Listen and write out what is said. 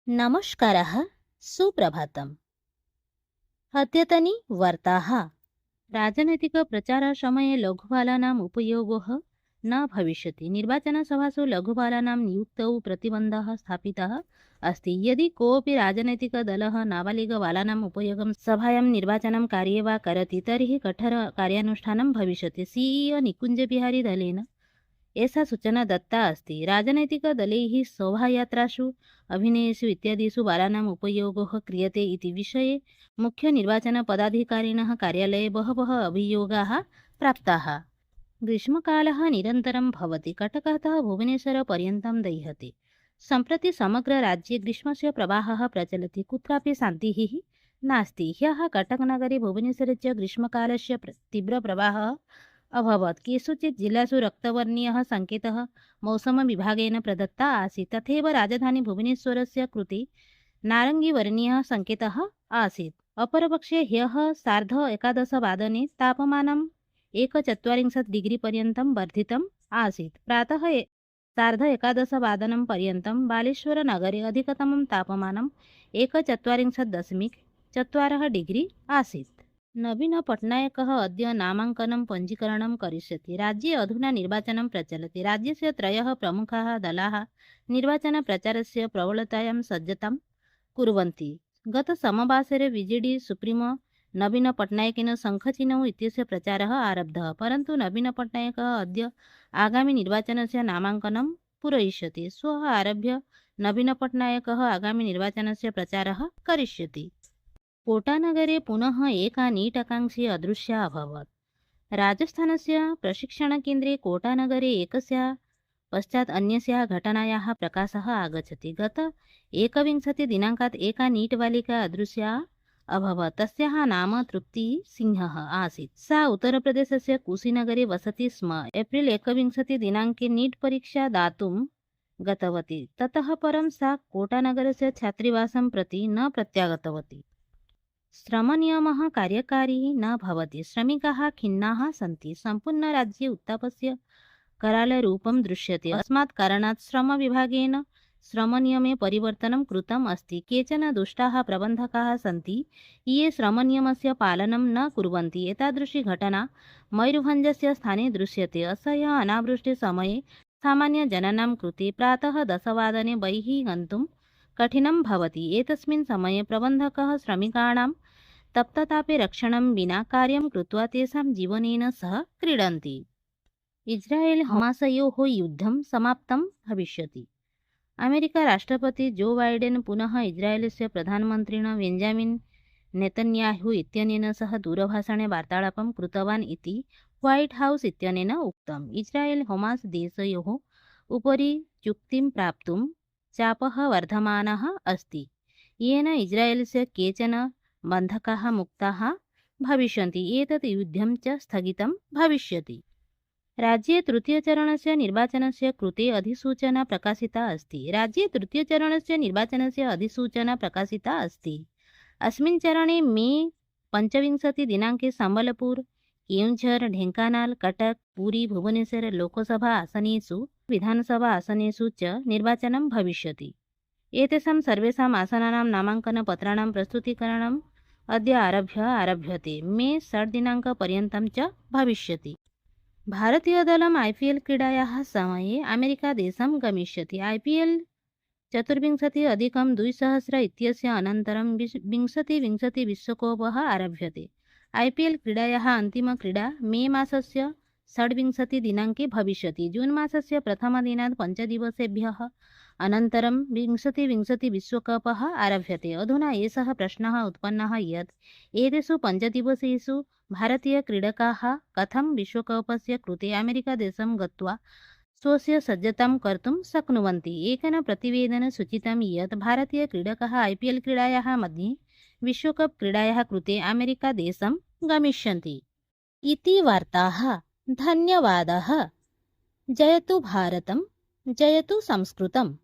नमस्कारः, सुप्रभातम्। अद्यतनी वार्ताः। राजनैतिकप्रचारसमये लघुबालानाम् उपयोगः न भविष्यति। निर्वाचनसभासु लघुबालानां नियुक्तौ प्रतिबन्धः स्थापितः अस्ति। यदि कोऽपि राजनैतिकदलः नाबालिगबालानाम् उपयोगं सभायां निर्वाचनं कार्ये वा करोति तर्हि कठोरकार्यानुष्ठानं भविष्यति। सीईओ निकुञ्जबिहारी दलेन एषा सूचना दत्ता अस्ति। राजनैतिकदलैः शोभायात्रासु अभिनयेषु इत्यादिषु बालानाम् उपयोगः क्रियते इति विषये मुख्यनिर्वाचनपदाधिकारिणः कार्यालये बहवः अभियोगाः प्राप्ताः। ग्रीष्मकालः निरन्तरं भवति। कटकतः भुवनेश्वरपर्यन्तं दह्यते। सम्प्रति समग्रराज्ये ग्रीष्मस्य प्रवाहः प्रचलति। कुत्रापि शान्तिः नास्ति। ह्यः कटकनगरे भुवनेश्वरे च ग्रीष्मकालस्य तीव्रप्रवाहः अभवत्। केषुचित् जिल्लासु रक्तवर्णीयः सङ्केतः मौसमविभागेन प्रदत्ता आसीत्। तथैव राजधानी भुवनेश्वरस्य कृते नारङ्गीवर्णीयः सङ्केतः आसीत्। अपरपक्षे ह्यः 11:15 वादने तापमानं 41 डिग्रीपर्यन्तं वर्धितम् आसीत्। प्रातः 11:15 वादनं पर्यन्तं बालेश्वरनगरे अधिकतमं तापमानं 41.4 डिग्री आसीत्। नवीनपट्नायकः अद्य नामाङ्कनं पञ्जीकरणं करिष्यति। राज्ये अधुना निर्वाचनं प्रचलति। राज्यस्य त्रयः प्रमुखाः दलाः निर्वाचनप्रचारस्य प्रबलतायां सज्जतां कुर्वन्ति। गतसोमवासरे बीजेडी सुप्रीमो नवीनपट्नायकेन शङ्खचिह्नौ इत्यस्य प्रचारः आरब्धः। परन्तु नवीनपट्नायकः अद्य आगामिनिर्वाचनस्य नामाङ्कनं पूरयिष्यति। श्वः आरभ्य नवीनपट्नायकः आगामिनिर्वाचनस्य प्रचारः करिष्यति। कोटानगरे पुनः एका नीट् आकाङ्क्षी अदृश्या अभवत्। राजस्थानस्य प्रशिक्षणकेन्द्रे कोटानगरे एकस्याः पश्चात् अन्यस्याः घटनायाः प्रकाशः आगच्छति। गत 21 दिनाङ्कात् एका नीट् बालिका अदृश्या अभवत्। तस्याः नाम तृप्ति सिंहः आसीत्। सा उत्तरप्रदेशस्य कुशीनगरे वसति स्म। एप्रिल् 21 दिनाङ्के नीट् परीक्षा दातुं गतवती। ततः परं सा कोटानगरस्य छात्रावासं प्रति न प्रत्यागतवती। श्रमनियमः कार्यकारी न भवति। श्रमिकाः खिन्नाः सन्ति। सम्पूर्णराज्ये उत्तापस्य करालरूपं दृश्यते। अस्मात् कारणात् श्रमविभागेन श्रमनियमे परिवर्तनं कृतम् अस्ति। केचन दुष्टाः प्रबन्धकाः सन्ति ये श्रमनियमस्य पालनं न कुर्वन्ति। एतादृशी घटना मयूरभञ्जस्य स्थाने दृश्यते। असह्य अनावृष्टिसमये सामान्यजनानां कृते प्रातः 10 वादने बहिः गन्तुं कठिनं भवति। एतस्मिन् समये प्रबन्धकः श्रमिकाणां तप्ततापे रक्षणं विना कार्यं कृत्वा तेषां जीवनेन सह क्रीडन्ति। इस्रायेल् हमासयोः युद्धं समाप्तं भविष्यति। अमेरिका राष्ट्रपति जो बाइडेन् पुनः इस्रायेलस्य प्रधानमन्त्रिणा बेञ्जामिन् नेतन्याहु इत्यनेन सह दूरभाषणे वार्तालापं कृतवान् इति व्हाइट हाउस इत्यनेन उक्तम्। इस्रायेल् हमास देशयोः उपरि चुक्तिं प्राप्तुं चापः वर्धमानः अस्ति, येन इस्रायेलस्य केचन बन्धकाः मुक्ताः भविष्यन्ति। एतत् युद्धं च स्थगितं भविष्यति। राज्ये तृतीयचरणस्य निर्वाचनस्य कृते अधिसूचना प्रकाशिता अस्ति। राज्ये तृतीयचरणस्य निर्वाचनस्य अधिसूचना प्रकाशिता अस्ति। अस्मिन् चरणे मे 25 दिनाङ्के सम्बलपुर, केन्झर, ढेङ्कानाल, कटक, पुरी, भुवनेश्वर लोकसभा आसनेषु विधानसभा आसनेषु च निर्वाचनं भविष्यति। एतेषां सर्वेषाम् आसनानां नामाङ्कनपत्राणां प्रस्तुतीकरणम् अद्य आरभ्यते। मे 7 दिनाङ्कपर्यन्तं च भविष्यति। भारतीयदलम् IPL क्रीडायाः समये अमेरिकादेशं गमिष्यति। IPL 24+2000 इत्यस्य अनन्तरं 2020 विश्वकपः आरभ्यते। IPL क्रीडायाः अन्तिमक्रीडा मे मासस्य 26 दिनाङ्के भविष्यति। जून् मासस्य प्रथमदिनात् 5 दिवसेभ्यः अनन्तरं 2020 विश्वकपः आरभ्यते। अधुना एषः प्रश्नः उत्पन्नः यत् एतेषु 5 दिवसेषु भारतीयक्रीडकाः कथं विश्वकपस्य कृते अमेरिकादेशं गत्वा स्वस्य सज्जतां कर्तुं शक्नुवन्ति। एकेन प्रतिवेदने सूचितं यत् भारतीयक्रीडकाः IPL क्रीडायाः मध्ये विश्वकप क्रीडायाः कृते अमेरिकादेशं गमिष्यन्ति। इति वार्ताः। धन्यवादः। जयतु भारतं, जयतु संस्कृतम्।